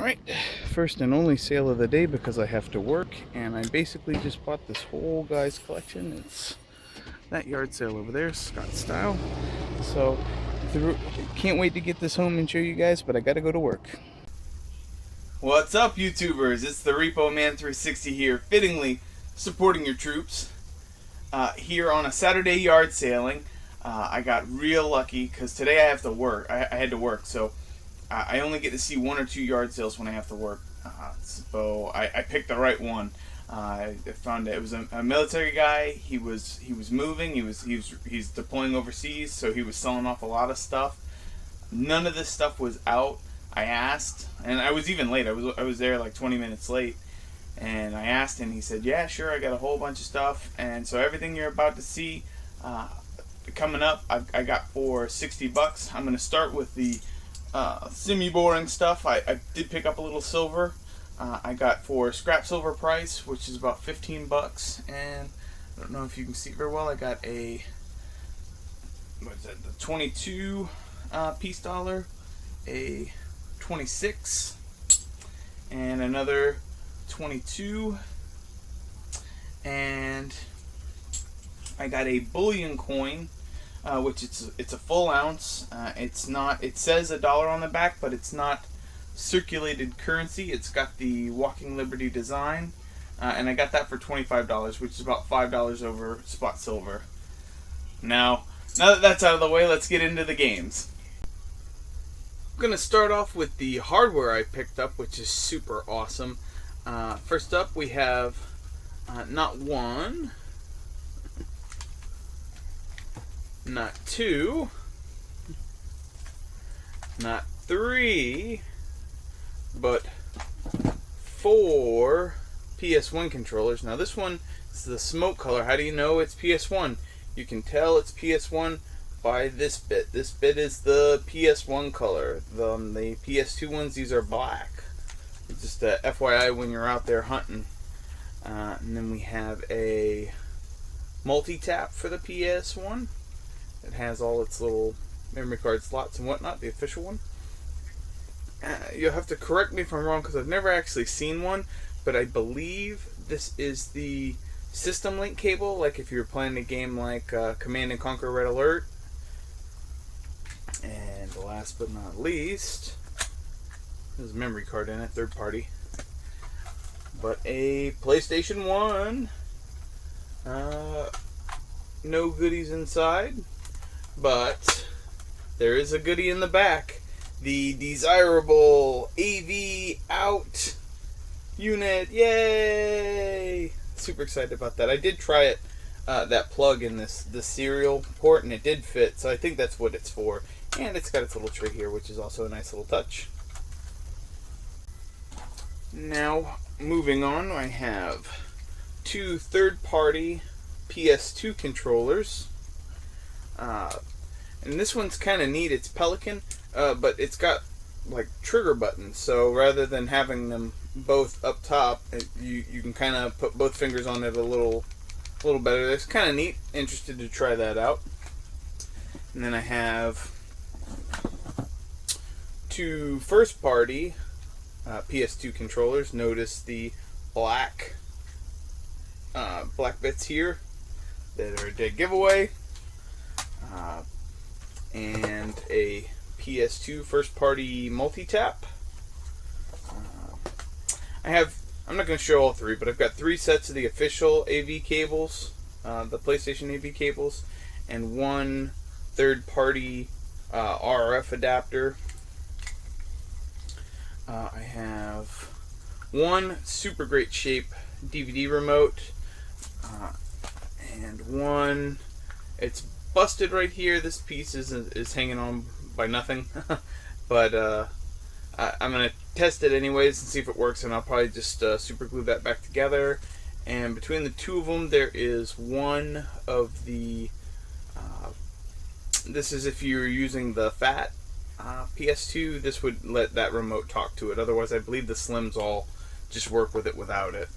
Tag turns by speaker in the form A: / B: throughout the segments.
A: Alright, first and only sale of the day because I have to work, and I basically just bought this whole guy's collection. It's that yard sale over there, Scott Style. So, can't wait to get this home and show you guys, but I gotta go to work.
B: What's up, YouTubers? It's the Repo Man 360 here, fittingly supporting your troops. Here on a Saturday yard sailing. I got real lucky because today I have to work. I had to work, so I only get to see one or two yard sales when I have to work. So I picked the right one. I found it was a military guy. He was moving. He's deploying overseas, so he was selling off a lot of stuff. None of this stuff was out. I asked, and I was even late. I was there like 20 minutes late, and I asked, and he said, "Yeah, sure. I got a whole bunch of stuff." And so everything you're about to see coming up, I got for $60. I'm gonna start with the semi-boring stuff. I did pick up a little silver. I got for scrap silver price, which is about $15, and I don't know if you can see very well. I got a what is that? The 22 piece dollar, a 26, and another 22, and I got a bullion coin, which it's a full ounce. It's not. It says $1 on the back, but it's not circulated currency. It's got the Walking Liberty design, and I got that for $25, which is about $5 over spot silver. Now that that's out of the way, let's get into the games. I'm going to start off with the hardware I picked up, which is super awesome. First up, we have not one, not two, not three, but 4 PS1 controllers. Now this one is the smoke color. How do you know it's PS1? You can tell it's PS1 by this bit. This bit is the PS1 color. The PS2 ones, these are black. Just a FYI when you're out there hunting. And then we have a multi-tap for the PS1. It has all its little memory card slots and whatnot, the official one. You'll have to correct me if I'm wrong because I've never actually seen one, but I believe this is the system link cable, like if you're playing a game like Command & Conquer Red Alert. And last but not least, there's a memory card in it, third party. But a PlayStation 1. No goodies inside, but there is a goodie in the back. The desirable AV out unit. Yay! Super excited about that. I did try it, that plug in the serial port, and it did fit, so I think that's what it's for. And it's got its little tray here, which is also a nice little touch. Now, moving on, I have 2 third-party PS2 controllers. And this one's kind of neat. It's Pelican, but it's got like trigger buttons. So rather than having them both up top, you can kind of put both fingers on it a little better. It's kind of neat. Interested to try that out. And then I have 2 first-party PS2 controllers. Notice the black bits here that are a dead giveaway. And a PS2 first-party multi-tap. I'm not going to show all 3, but I've got 3 sets of the official AV cables, the PlayStation AV cables, and 1 third-party RF adapter. I have 1 super great shape DVD remote, and 1, it's busted right here. This piece is hanging on by nothing, but I'm going to test it anyways and see if it works, and I'll probably just super glue that back together. And between the 2 of them, there is 1 of the this is if you're using the fat PS2, this would let that remote talk to it. Otherwise, I believe the slims all just work with it without it.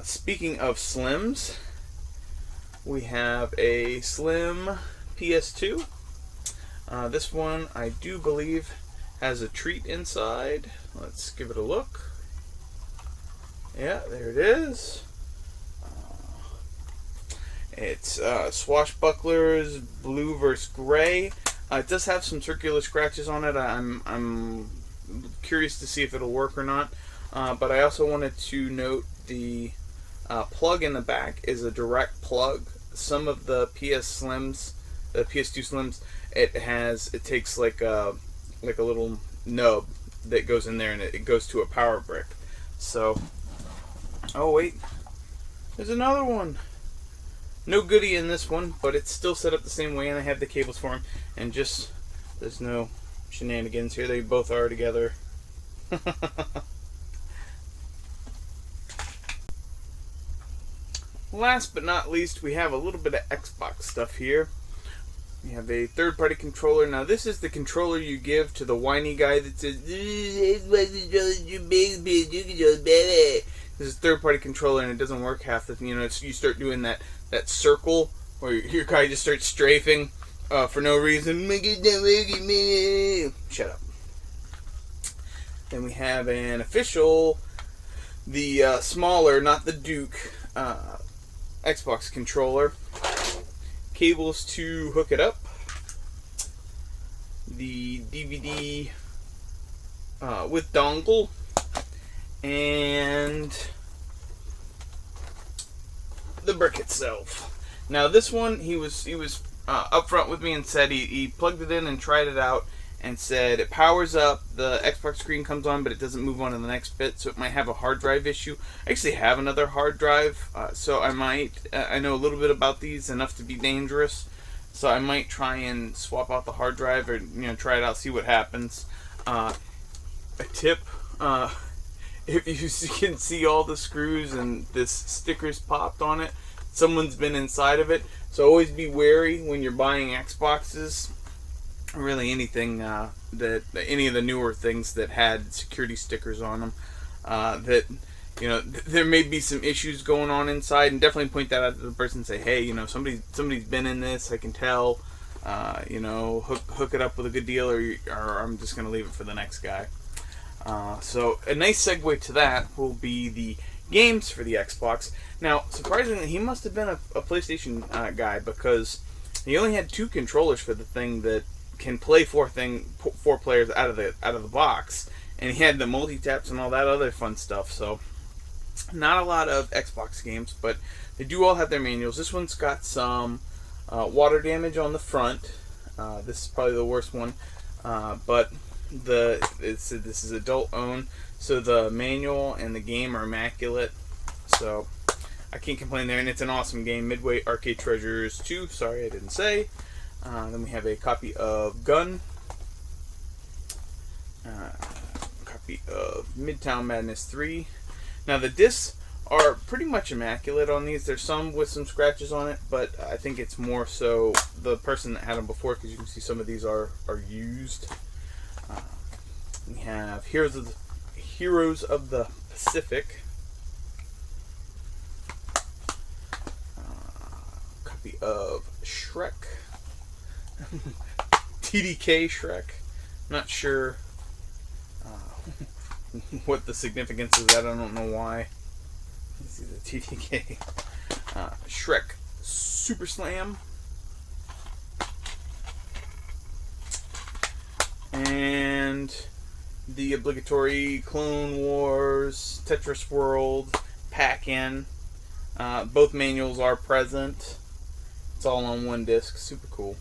B: Speaking of slims, we have a slim PS2. This one I do believe
A: has a treat inside. Let's give it a look. Yeah, there it is. It's Swashbucklers Blue versus Gray. It does have some circular scratches on it. I'm curious to see if it'll work or not. But I also wanted to note the plug in the back is a direct plug. Some of the PS Slims, the PS2 Slims, it takes like a little nub that goes in there and it goes to a power brick. So, oh wait, there's another one. No goodie in this one, but it's still set up the same way, and I have the cables for them. And just, there's no shenanigans here. They both are together. Last but not least, we have a little bit of Xbox stuff here. We have a third-party controller. Now, this is the controller you give to the whiny guy that says, Xbox controller's too big, you control better. This is a third-party controller, and it doesn't work half the time. You start doing that circle where your guy just starts strafing for no reason. Shut up. Then we have an official, the smaller, not the Duke, Xbox controller. Cables to hook it up. The DVD with dongle. And the brick itself. Now this one, he was upfront with me and said he plugged it in and tried it out and said it powers up, the Xbox screen comes on, but it doesn't move on to the next bit, so it might have a hard drive issue. I actually have another hard drive, so I might, I know a little bit about these, enough to be dangerous, so I might try and swap out the hard drive or try it out, see what happens. A tip. If you can see all the screws and this sticker's popped on it, someone's been inside of it. So always be wary when you're buying Xboxes, really anything that any of the newer things that had security stickers on them. That there may be some issues going on inside, and definitely point that out to the person and say, hey, somebody's been in this. I can tell. Hook it up with a good deal, or I'm just gonna leave it for the next guy. So a nice segue to that will be the games for the Xbox. Now, surprisingly, he must have been a PlayStation guy, because he only had 2 controllers for the thing that can play 4 players out of the box, and he had the multi-taps and all that other fun stuff. So not a lot of Xbox games, but they do all have their manuals. This one's got some water damage on the front. This is probably the worst one, but this is adult owned, so the manual and the game are immaculate, so I can't complain there, and it's an awesome game. Midway Arcade Treasures 2, sorry I didn't say. Then we have a copy of Gun, copy of Midtown Madness 3. Now the discs are pretty much immaculate on these. There's some with some scratches on it, but I think it's more so the person that had them before, because you can see some of these are used. We have Heroes of the Pacific. Copy of Shrek. TDK Shrek. Not sure what the significance is of that. I don't know why. Let's see the TDK. Shrek Super Slam. And the obligatory Clone Wars, Tetris World, Pac-In. Both manuals are present. It's all on one disc. Super cool.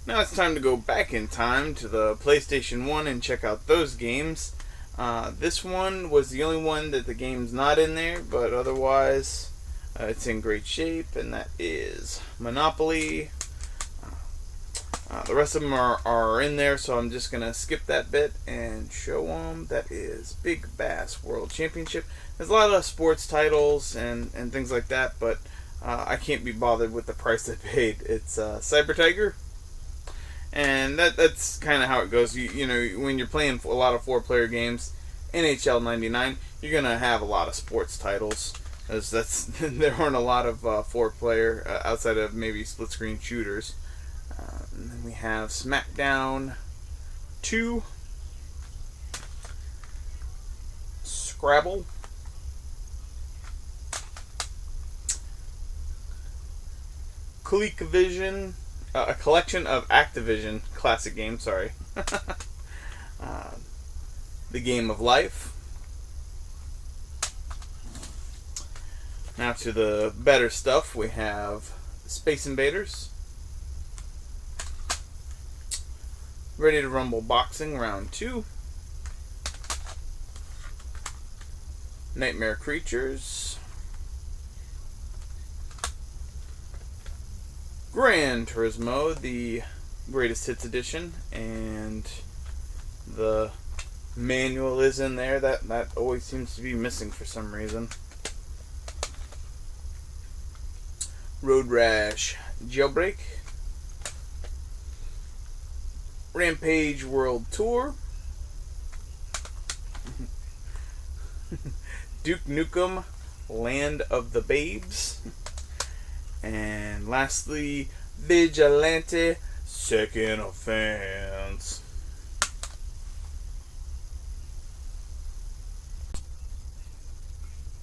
A: Now it's time to go back in time to the PlayStation 1 and check out those games. This one was the only one that the game's not in there, but otherwise it's in great shape, and that is Monopoly. The rest of them are in there, so I'm just going to skip that bit and show them. That is Big Bass World Championship. There's a lot of sports titles and things like that, but I can't be bothered with the price I paid. It's Cyber Tiger, and that's kind of how it goes. You know, when you're playing a lot of 4-player games, NHL 99, you're going to have a lot of sports titles. There aren't a lot of 4-player outside of maybe split-screen shooters. And then We have SmackDown 2, Scrabble, ColecoVision, a collection of Activision classic games, sorry. The Game of Life. Now to the better stuff, we have Space Invaders, Ready to Rumble Boxing Round 2, Nightmare Creatures, Gran Turismo, the Greatest Hits Edition, and the manual is in there. That always seems to be missing for some reason. Road Rash Jailbreak, Rampage World Tour, Duke Nukem Land of the Babes, and lastly, Vigilante Second Offense.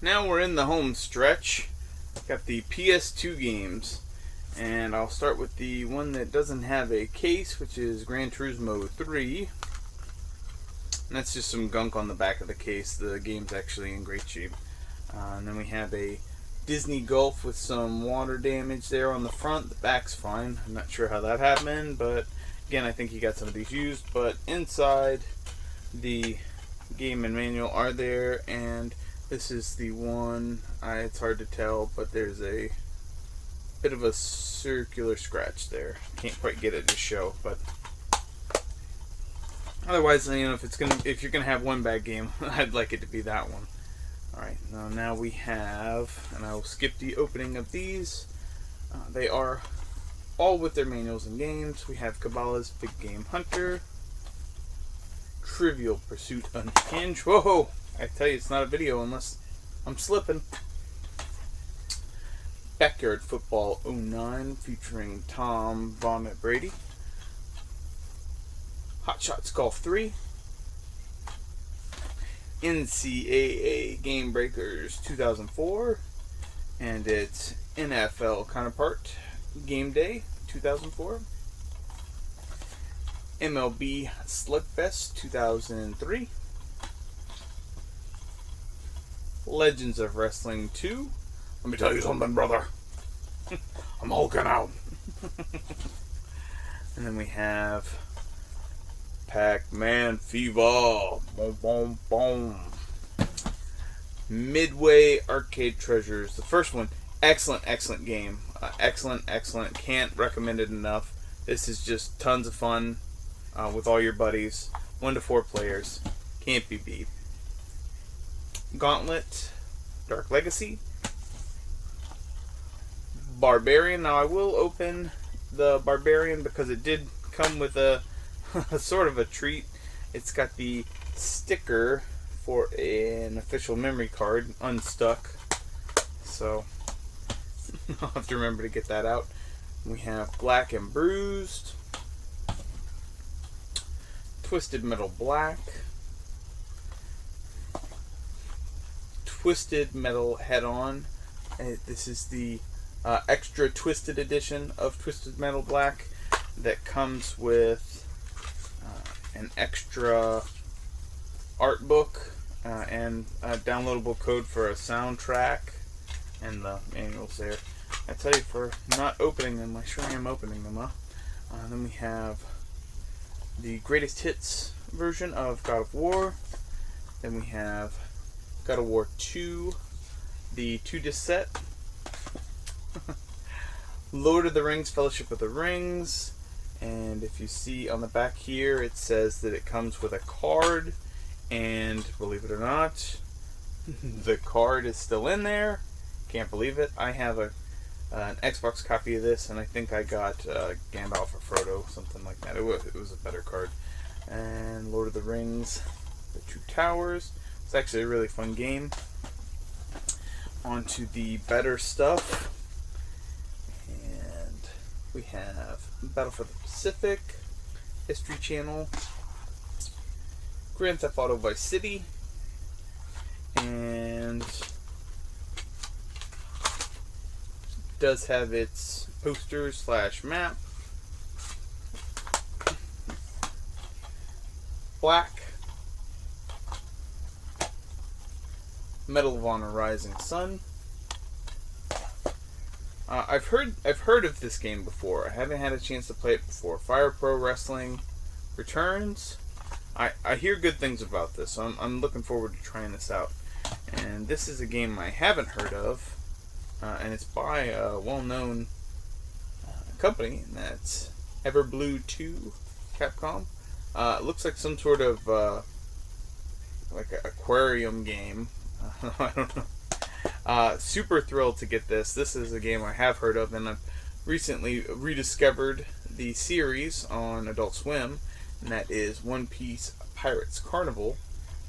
A: Now we're in the home stretch. Got the PS2 games, and I'll start with the one that doesn't have a case, which is Gran Turismo 3. And that's just some gunk on the back of the case. The game's actually in great shape. And then we have a Disney Gulf with some water damage there on the front. The back's fine. I'm not sure how that happened, but again, I think he got some of these used. But inside, the game and manual are there, and this is the one, it's hard to tell, but there's a bit of a circular scratch there. Can't quite get it to show, but otherwise, if you're gonna have one bad game, I'd like it to be that one. All right, now we have, and I will skip the opening of these. They are all with their manuals and games. We have Cabela's Big Game Hunter, Trivial Pursuit Unhinged. Whoa! I tell you, it's not a video unless I'm slipping. Backyard Football 09 featuring Tom Vomit Brady. Hot Shots Golf 3. NCAA Game Breakers 2004. And its NFL counterpart, Game Day 2004. MLB Slugfest 2003. Legends of Wrestling 2. Let me tell you something, brother. I'm hulking out. And then we have Pac-Man Fever. Boom, boom, boom. Midway Arcade Treasures. The first one, excellent, excellent game. Excellent, excellent. Can't recommend it enough. This is just tons of fun with all your buddies. 1 to 4 players. Can't be beat. Gauntlet, Dark Legacy, Barbarian. Now I will open the Barbarian because it did come with a sort of a treat. It's got the sticker for an official memory card unstuck, so I'll have to remember to get that out. We have Black and Bruised, Twisted Metal Black, Twisted Metal Head On. This is the extra Twisted edition of Twisted Metal Black that comes with an extra art book and a downloadable code for a soundtrack, and the manuals there. I tell you, for not opening them, I sure am opening them up. Then we have the Greatest Hits version of God of War. Then we have God of War 2, the 2-disc set. Lord of the Rings, Fellowship of the Rings. And if you see on the back here, it says that it comes with a card. And believe it or not, the card is still in there. Can't believe it. I have an Xbox copy of this, and I think I got Gandalf or Frodo, something like that. It was a better card. And Lord of the Rings, The Two Towers. It's actually a really fun game. On to the better stuff. And we have Battle for the Pacific, History Channel, Grand Theft Auto Vice City, and does have its poster / map. Black, Medal of Honor Rising Sun. I've heard of this game before. I haven't had a chance to play it before. Fire Pro Wrestling Returns. I hear good things about this, so I'm looking forward to trying this out. And this is a game I haven't heard of, and it's by a well-known company, and that's Everblue 2, Capcom. It looks like some sort of like an aquarium game. I don't know. Super thrilled to get this. This is a game I have heard of, and I've recently rediscovered the series on Adult Swim, and that is One Piece Pirates Carnival.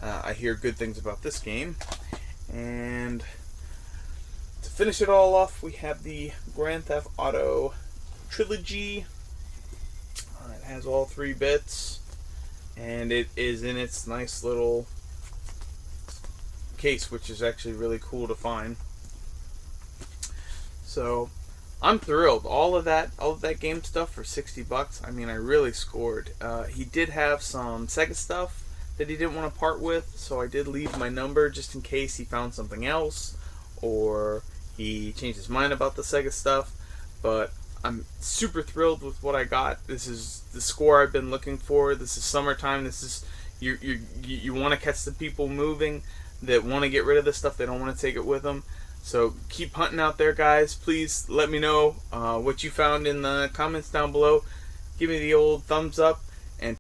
A: I hear good things about this game. And to finish it all off, we have the Grand Theft Auto Trilogy. It has all 3 bits, and it is in its nice little case, which is actually really cool to find. So I'm thrilled. All of that game stuff for $60. I mean, I really scored. He did have some Sega stuff that he didn't want to part with, so I did leave my number just in case he found something else or he changed his mind about the Sega stuff. But I'm super thrilled with what I got. This is the score I've been looking for. This is summertime. This is you want to catch the people moving that want to get rid of this stuff. They don't want to take it with them. So keep hunting out there, guys. Please let me know what you found in the comments down below. Give me the old thumbs up.